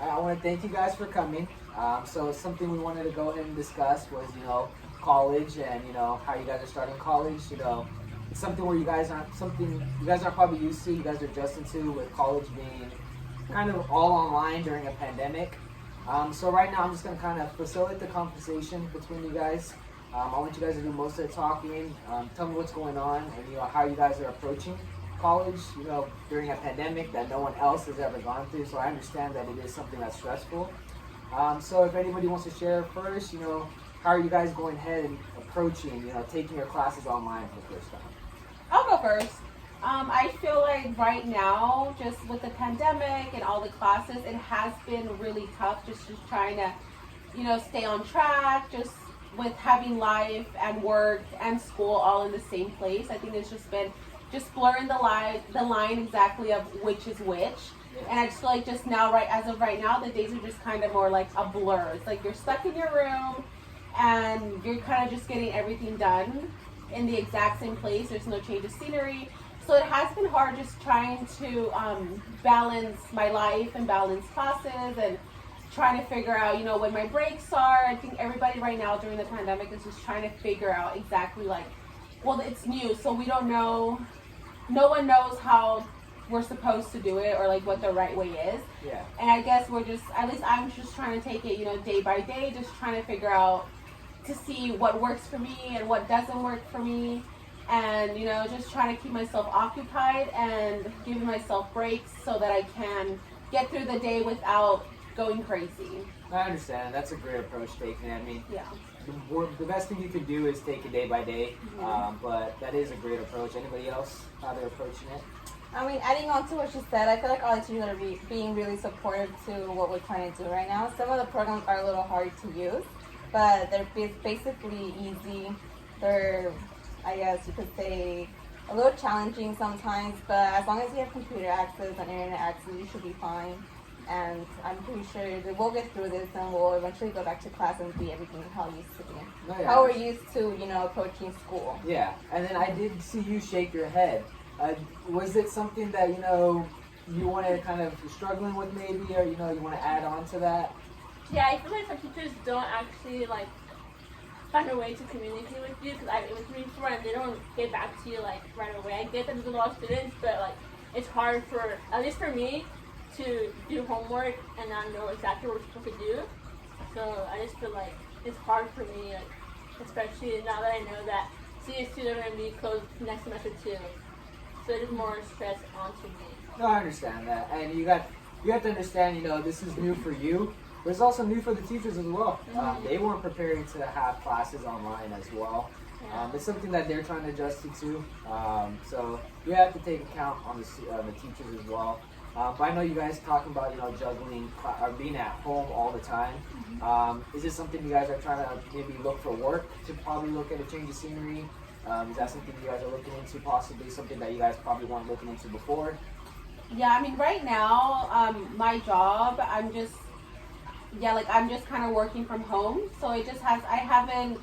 I want to thank you guys for coming. So something we wanted to go ahead and discuss was, college and, how you guys are starting college. It's something where you guys aren't probably used to, you guys are adjusting to with college being kind of all online during a pandemic. So right now I'm just going to kind of facilitate the conversation between you guys. I want you guys to do most of the talking. Tell me what's going on and, how you guys are approaching college, during a pandemic that no one else has ever gone through. So I understand that it is something that's stressful. So if anybody wants to share first, how are you guys going ahead and approaching, taking your classes online for the first time? I'll go first. I feel like right now, just with the pandemic and all the classes, it has been really tough just trying to, stay on track, just with having life and work and school all in the same place. I think it's just been just blurring the line exactly of which is which. And I just feel like just now, as of right now, the days are just kind of more like a blur. It's like you're stuck in your room and you're kind of just getting everything done in the exact same place. There's no change of scenery. So it has been hard just trying to balance my life and balance classes and trying to figure out, when my breaks are. I think everybody right now during the pandemic is just trying to figure out exactly well, it's new, so we don't know. No one knows how we're supposed to do it or what the right way is. Yeah. And I guess at least I'm just trying to take it, day by day, just trying to figure out to see what works for me and what doesn't work for me. And, just trying to keep myself occupied and giving myself breaks so that I can get through the day without going crazy. I understand. That's a great approach taken. I mean, Yeah. the best thing you can do is take it day by day. Mhm. But that is a great approach. Anybody else, how they're approaching it? I mean, adding on to what she said, I feel like all the teachers are being really supportive to what we're trying to do right now. Some of the programs are a little hard to use, but they're basically easy. They're, I guess you could say, a little challenging sometimes, but as long as you have computer access and internet access, you should be fine. And I'm pretty sure that we'll get through this and we'll eventually go back to class and be everything how it used to be. No, yeah. How we're used to, approaching school. Yeah, and then I did see you shake your head. Was it something that, you want to kind of struggling with maybe, or, you want to add on to that? Yeah, I feel like some teachers don't actually find a way to communicate with you because it was me before and they don't get back to you right away. I get that there's a lot of students, but it's hard for, at least for me, to do homework and not know exactly what we're supposed to do. So I just feel like it's hard for me, especially now that I know that CS2 are going to be closed next semester too. So it is more stress onto me. No, I understand that, and you have to understand, this is new for you, but it's also new for the teachers as well. Mm-hmm. They weren't preparing to have classes online as well. Yeah. It's something that they're trying to adjust to. So you have to take account on the teachers as well. But I know you guys talking about juggling or being at home all the time. Is this something you guys are trying to maybe look for work to probably look at a change of scenery? Is that something you guys are looking into? Possibly something that you guys probably weren't looking into before? Yeah, I mean, right now, my job, I'm just kind of working from home. So I haven't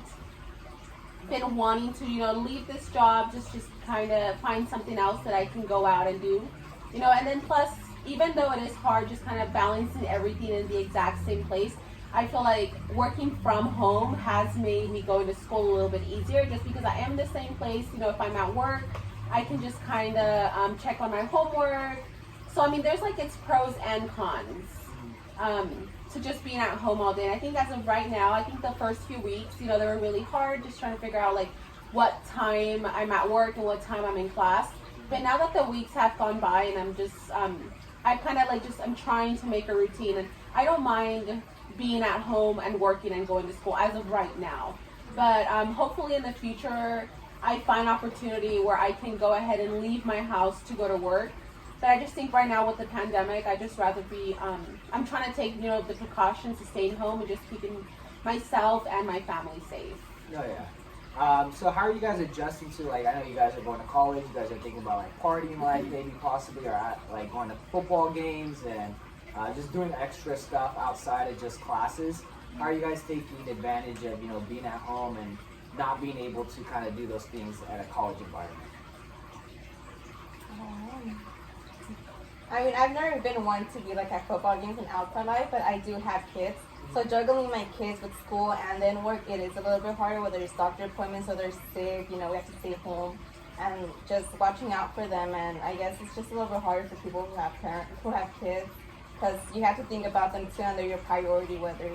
been wanting to, leave this job, just kind of find something else that I can go out and do. And then plus, even though it is hard, just kind of balancing everything in the exact same place, I feel like working from home has made me going to school a little bit easier just because I am in the same place. If I'm at work, I can just kind of check on my homework. So, I mean, there's its pros and cons to just being at home all day. And I think as of right now, I think the first few weeks, they were really hard, just trying to figure out what time I'm at work and what time I'm in class. But now that the weeks have gone by and I'm just, I kind of I'm trying to make a routine, and I don't mind being at home and working and going to school as of right now. But hopefully in the future, I find opportunity where I can go ahead and leave my house to go to work. But I just think right now with the pandemic, I just rather be, I'm trying to take, the precautions to staying home and just keeping myself and my family safe. Oh, yeah. So how are you guys adjusting to, I know you guys are going to college, you guys are thinking about partying maybe possibly, or going to football games and just doing extra stuff outside of just classes. How are you guys taking advantage of, being at home and not being able to kind of do those things at a college environment? I mean, I've never been one to be like at football games and outside life, but I do have kids. So juggling my kids with school and then work, it is a little bit harder, whether it's doctor appointments or they're sick, you know, we have to stay home and just watching out for them. And I guess it's just a little bit harder for people who have kids, because you have to think about them too, and they're your priority, whether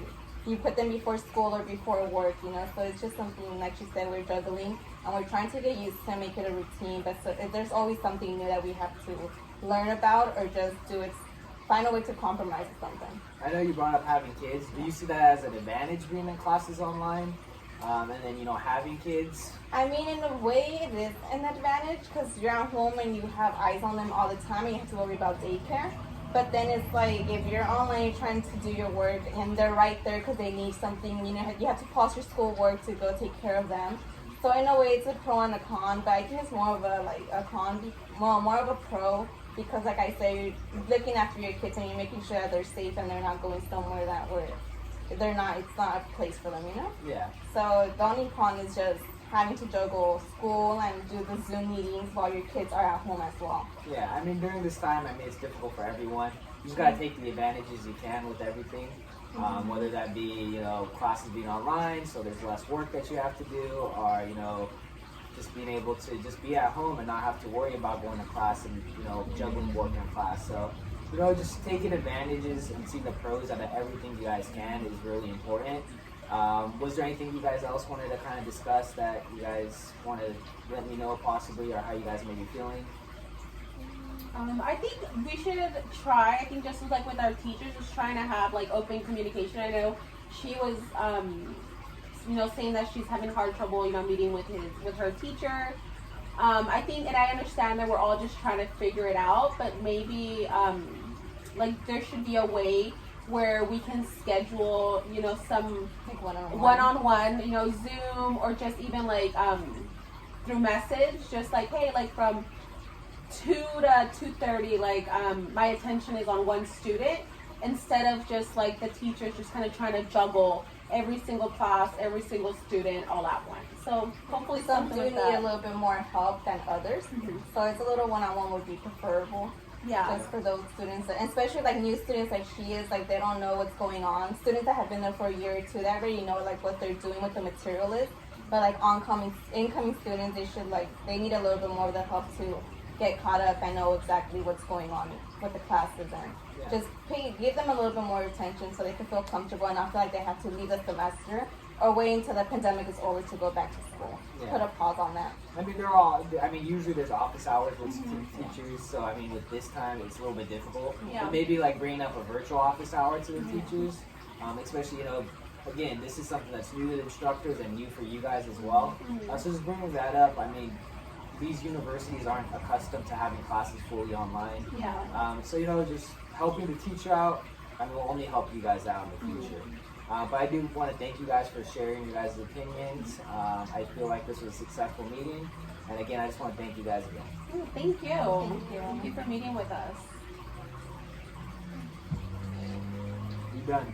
you put them before school or before work, you know. So it's just something, like she said, we're juggling and we're trying to get used to make it a routine. But so there's always something new that we have to learn about or just do it, find a way to compromise with something. I know you brought up having kids. Do you see that as an advantage being in classes online? And then, you know, having kids? I mean, in a way, it is an advantage because you're at home and you have eyes on them all the time and you have to worry about daycare. But then it's like if you're online trying to do your work and they're right there because they need something, you know, you have to pause your school work to go take care of them. So in a way, it's a pro and a con, but I think it's more of a con, more of a pro, because like I say, you're looking after your kids and you're making sure that they're safe and they're not going somewhere it's not a place for them, you know? Yeah. So the only con is just having to juggle school and do the Zoom meetings while your kids are at home as well. Yeah, I mean, during this time, I mean, it's difficult for everyone. You just gotta take the advantages you can with everything. Whether that be, you know, classes being online, so there's less work that you have to do, or, you know, just being able to just be at home and not have to worry about going to class and, you know, juggling work and class. So, you know, just taking advantages and seeing the pros out of everything you guys can is really important. Was there anything you guys else wanted to kind of discuss that you guys want to let me know possibly, or how you guys may be feeling? I think we should try, I think just like with our teachers, just trying to have like open communication. I know she was, you know, saying that she's having hard trouble, you know, meeting with her teacher. I think, and I understand that we're all just trying to figure it out, but maybe, like there should be a way where we can schedule, you know, some Like one-on-one, you know, Zoom, or just even like through message, just like, hey, like from 2 to 2:30, like my attention is on one student, instead of just like the teachers just kind of trying to juggle every single class, every single student all at once. So hopefully Some something do like need a that. little bit more help than others, so it's a little one-on-one would be preferable. Yeah. Just for those students, and especially like new students like she is, like they don't know what's going on. Students that have been there for a year or two, they already know like what they're doing, what the material is. But like incoming students, they need a little bit more of the help to get caught up and know exactly what's going on with the classes, and just give them a little bit more attention so they can feel comfortable and not feel like they have to leave the semester or wait until the pandemic is over to go back to school. Yeah. Put a pause on that. I mean, usually there's office hours with teachers, so I mean, with this time, it's a little bit difficult. Yeah. But maybe like bringing up a virtual office hour to the teachers, especially, you know, again, this is something that's new to the instructors and new for you guys as well. So just bringing that up, I mean, these universities aren't accustomed to having classes fully online. Yeah. So, you know, just helping the teacher out, and will only help you guys out in the future. But I do want to thank you guys for sharing your guys' opinions. I feel like this was a successful meeting. And again, I just want to thank you guys again. Ooh, thank you. Thank you. Thank you for meeting with us. You done.